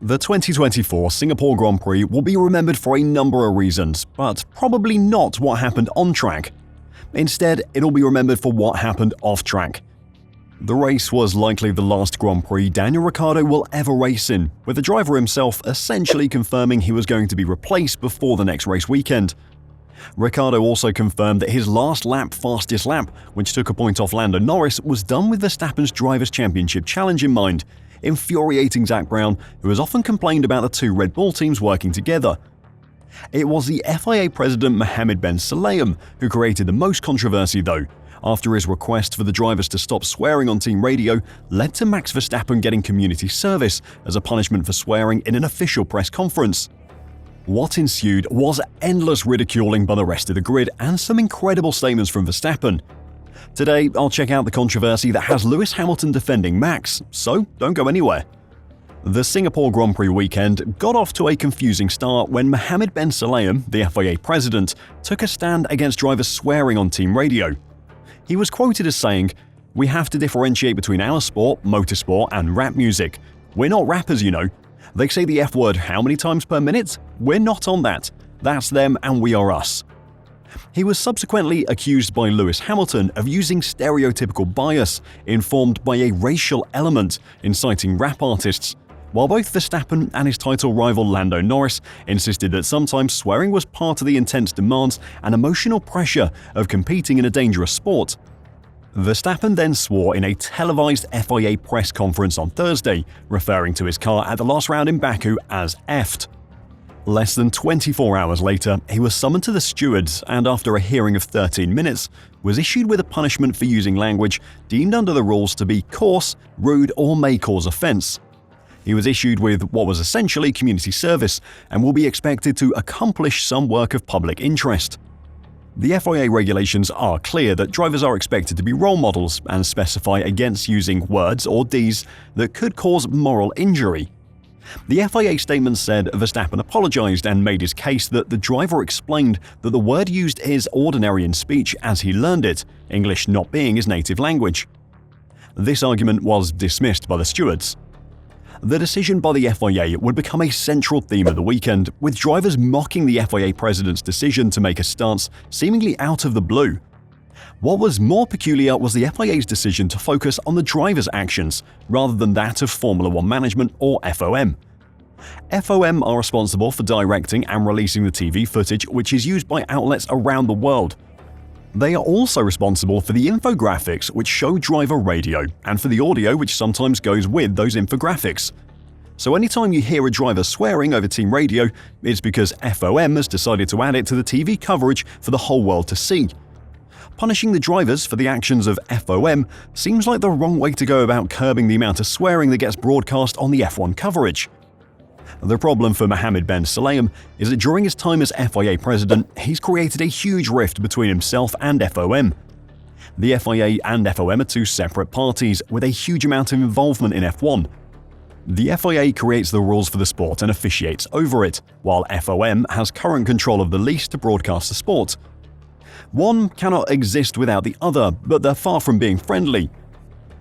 The 2024 Singapore Grand Prix will be remembered for a number of reasons, but probably not what happened on track. Instead, it'll be remembered for what happened off track. The race was likely the last Grand Prix Daniel Ricciardo will ever race in, with the driver himself essentially confirming he was going to be replaced before the next race weekend. Ricciardo also confirmed that his last lap fastest lap, which took a point off Lando Norris, was done with Verstappen's Drivers' Championship challenge in mind, infuriating Zak Brown, who has often complained about the two Red Bull teams working together. It was the FIA president Mohammed Ben Sulayem who created the most controversy though, after his request for the drivers to stop swearing on team radio led to Max Verstappen getting community service as a punishment for swearing in an official press conference. What ensued was endless ridiculing by the rest of the grid and some incredible statements from Verstappen. Today, I'll check out the controversy that has Lewis Hamilton defending Max, so don't go anywhere. The Singapore Grand Prix weekend got off to a confusing start when Mohammed Ben Sulayem, the FIA president, took a stand against drivers swearing on team radio. He was quoted as saying, "We have to differentiate between our sport, motorsport, and rap music. We're not rappers, you know. They say the F word how many times per minute? We're not on that. That's them and we are us." He was subsequently accused by Lewis Hamilton of using stereotypical bias informed by a racial element, inciting rap artists, while both Verstappen and his title rival Lando Norris insisted that sometimes swearing was part of the intense demands and emotional pressure of competing in a dangerous sport. Verstappen then swore in a televised FIA press conference on Thursday, referring to his car at the last round in Baku as effed. Less than 24 hours later, he was summoned to the stewards and after a hearing of 13 minutes, was issued with a punishment for using language deemed under the rules to be coarse, rude or may cause offence. He was issued with what was essentially community service and will be expected to accomplish some work of public interest. The FIA regulations are clear that drivers are expected to be role models and specify against using words or deeds that could cause moral injury. The FIA statement said Verstappen apologised and made his case that the driver explained that the word used is ordinary in speech as he learned it, English not being his native language. This argument was dismissed by the stewards. The decision by the FIA would become a central theme of the weekend, with drivers mocking the FIA president's decision to make a stance seemingly out of the blue. What was more peculiar was the FIA's decision to focus on the driver's actions rather than that of Formula One management or FOM. FOM are responsible for directing and releasing the TV footage which is used by outlets around the world. They are also responsible for the infographics which show driver radio and for the audio which sometimes goes with those infographics. So anytime you hear a driver swearing over team radio, it's because FOM has decided to add it to the TV coverage for the whole world to see. Punishing the drivers for the actions of FOM seems like the wrong way to go about curbing the amount of swearing that gets broadcast on the F1 coverage. The problem for Mohammed Ben Sulayem is that during his time as FIA president, he's created a huge rift between himself and FOM. The FIA and FOM are two separate parties with a huge amount of involvement in F1. The FIA creates the rules for the sport and officiates over it, while FOM has current control of the lease to broadcast the sport. One cannot exist without the other, but they're far from being friendly.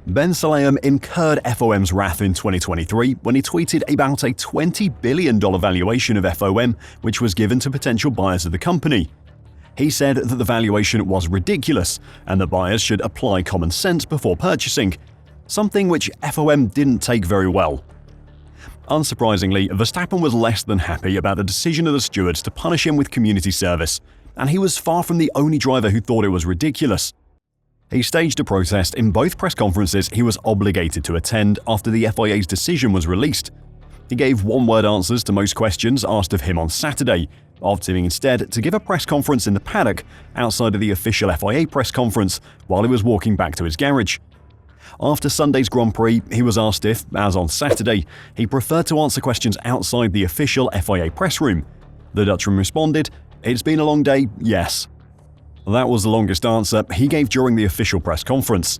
Ben Sulayem incurred FOM's wrath in 2023 when he tweeted about a $20 billion valuation of FOM which was given to potential buyers of the company. He said that the valuation was ridiculous and that buyers should apply common sense before purchasing, something which FOM didn't take very well. Unsurprisingly, Verstappen was less than happy about the decision of the stewards to punish him with community service, and he was far from the only driver who thought it was ridiculous. He staged a protest in both press conferences he was obligated to attend after the FIA's decision was released. He gave one-word answers to most questions asked of him on Saturday, opting instead to give a press conference in the paddock outside of the official FIA press conference while he was walking back to his garage. After Sunday's Grand Prix, he was asked if, as on Saturday, he preferred to answer questions outside the official FIA press room. The Dutchman responded, "It's been a long day, yes." That was the longest answer he gave during the official press conference.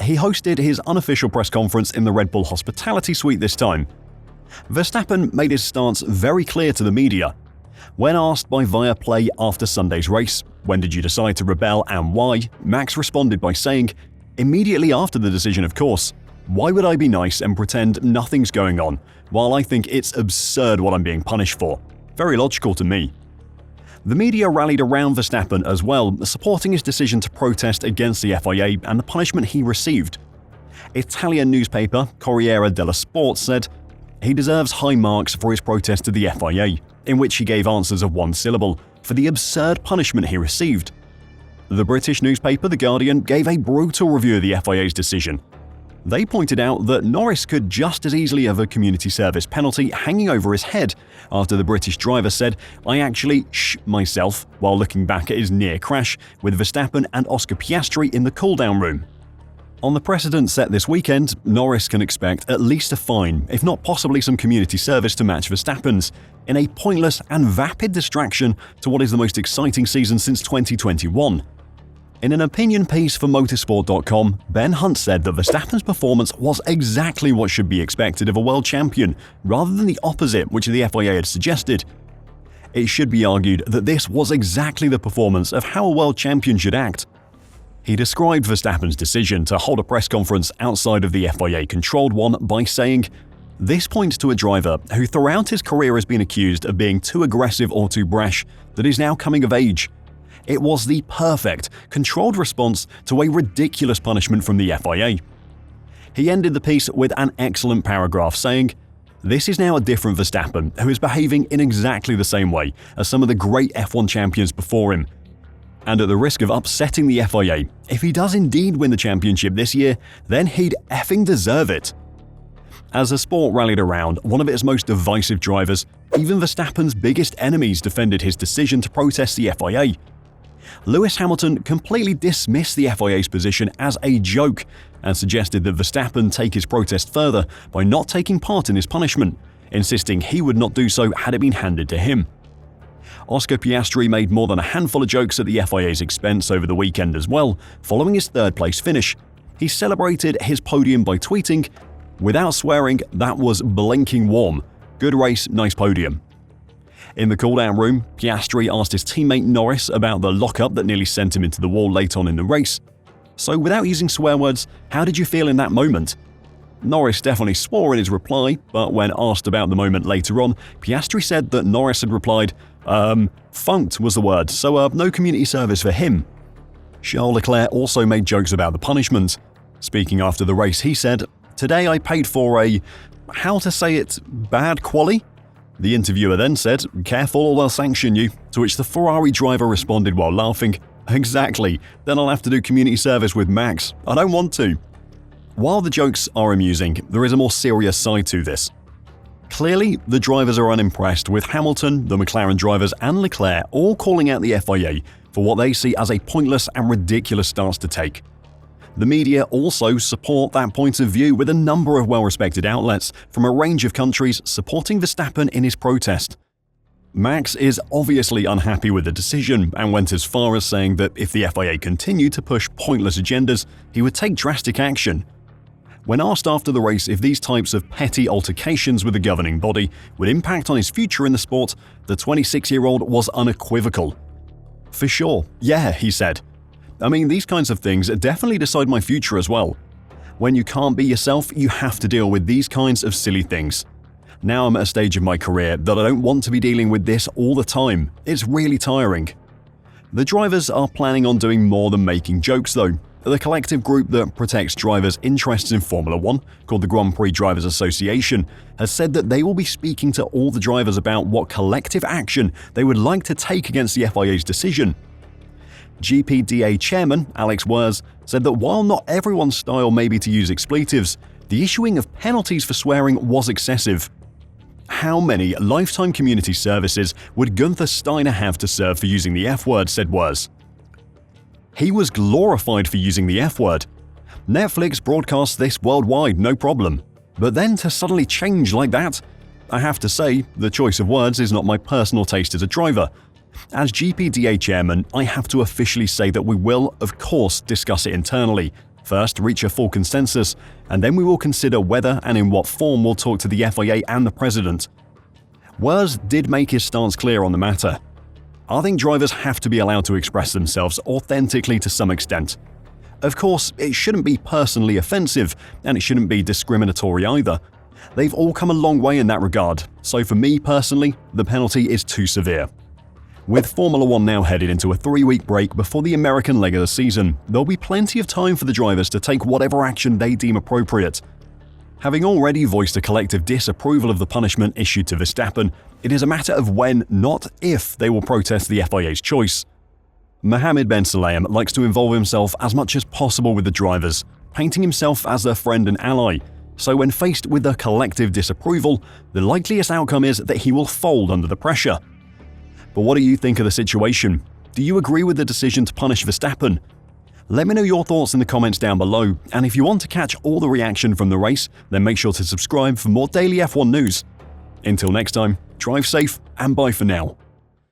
He hosted his unofficial press conference in the Red Bull hospitality suite this time. Verstappen made his stance very clear to the media. When asked by Viaplay after Sunday's race, "When did you decide to rebel and why?" Max responded by saying, "Immediately after the decision, of course. Why would I be nice and pretend nothing's going on? while I think it's absurd what I'm being punished for. Very logical to me. The media rallied around Verstappen as well, supporting his decision to protest against the FIA and the punishment he received. Italian newspaper Corriere dello Sport said he deserves high marks for his protest to the FIA, in which he gave answers of one syllable for the absurd punishment he received. The British newspaper The Guardian gave a brutal review of the FIA's decision. They pointed out that Norris could just as easily have a community service penalty hanging over his head after the British driver said, "I actually myself," while looking back at his near crash with Verstappen and Oscar Piastri in the cool-down room. On the precedent set this weekend, Norris can expect at least a fine, if not possibly some community service to match Verstappen's, in a pointless and vapid distraction to what is the most exciting season since 2021. In an opinion piece for motorsport.com, Ben Hunt said that Verstappen's performance was exactly what should be expected of a world champion, rather than the opposite which the FIA had suggested. It should be argued that this was exactly the performance of how a world champion should act. He described Verstappen's decision to hold a press conference outside of the FIA-controlled one by saying, "This points to a driver who throughout his career has been accused of being too aggressive or too brash that is now coming of age. It was the perfect, controlled response to a ridiculous punishment from the FIA." He ended the piece with an excellent paragraph saying, "This is now a different Verstappen who is behaving in exactly the same way as some of the great F1 champions before him. And at the risk of upsetting the FIA, if he does indeed win the championship this year, then he'd effing deserve it." As the sport rallied around one of its most divisive drivers, even Verstappen's biggest enemies defended his decision to protest the FIA. Lewis Hamilton completely dismissed the FIA's position as a joke and suggested that Verstappen take his protest further by not taking part in his punishment, insisting he would not do so had it been handed to him. Oscar Piastri made more than a handful of jokes at the FIA's expense over the weekend as well, following his third-place finish. He celebrated his podium by tweeting, "Without swearing, that was blinking warm. Good race, nice podium." In the cool-down room, Piastri asked his teammate Norris about the lock-up that nearly sent him into the wall late on in the race. "So without using swear words, how did you feel in that moment?" Norris definitely swore in his reply, but when asked about the moment later on, Piastri said that Norris had replied, "Funked was the word, so no community service for him." Charles Leclerc also made jokes about the punishment. Speaking after the race, he said, "Today I paid for a, how to say it, bad quali?" The interviewer then said, "Careful or they'll sanction you," to which the Ferrari driver responded while laughing, "Exactly, then I'll have to do community service with Max. I don't want to." While the jokes are amusing, there is a more serious side to this. Clearly, the drivers are unimpressed with Hamilton, the McLaren drivers and Leclerc all calling out the FIA for what they see as a pointless and ridiculous stance to take. The media also support that point of view, with a number of well-respected outlets from a range of countries supporting Verstappen in his protest. Max is obviously unhappy with the decision and went as far as saying that if the FIA continued to push pointless agendas, he would take drastic action. When asked after the race if these types of petty altercations with the governing body would impact on his future in the sport, the 26-year-old was unequivocal. "For sure, yeah," he said. "I mean, these kinds of things definitely decide my future as well. When you can't be yourself, you have to deal with these kinds of silly things. Now I'm at a stage of my career that I don't want to be dealing with this all the time. It's really tiring." The drivers are planning on doing more than making jokes though. The collective group that protects drivers' interests in Formula 1, called the Grand Prix Drivers Association, has said that they will be speaking to all the drivers about what collective action they would like to take against the FIA's decision. GPDA chairman Alex Wers said that while not everyone's style may be to use expletives, the issuing of penalties for swearing was excessive. How many lifetime community services would Gunther Steiner have to serve for using the F-word, said Wers. He was glorified for using the F-word. Netflix broadcasts this worldwide, no problem. But then to suddenly change like that? I have to say, the choice of words is not my personal taste as a driver. As GPDA chairman, I have to officially say that we will, of course, discuss it internally, first reach a full consensus, and then we will consider whether and in what form we'll talk to the FIA and the president. Wers did make his stance clear on the matter. I think drivers have to be allowed to express themselves authentically to some extent. Of course, it shouldn't be personally offensive, and it shouldn't be discriminatory either. They've all come a long way in that regard, so for me personally, the penalty is too severe. With Formula 1 now headed into a 3-week break before the American leg of the season, there'll be plenty of time for the drivers to take whatever action they deem appropriate. Having already voiced a collective disapproval of the punishment issued to Verstappen, it is a matter of when, not if, they will protest the FIA's choice. Mohammed Ben Sulayem likes to involve himself as much as possible with the drivers, painting himself as their friend and ally, so when faced with a collective disapproval, the likeliest outcome is that he will fold under the pressure. But what do you think of the situation? Do you agree with the decision to punish Verstappen? Let me know your thoughts in the comments down below, and if you want to catch all the reaction from the race, then make sure to subscribe for more daily F1 news. Until next time, drive safe and bye for now.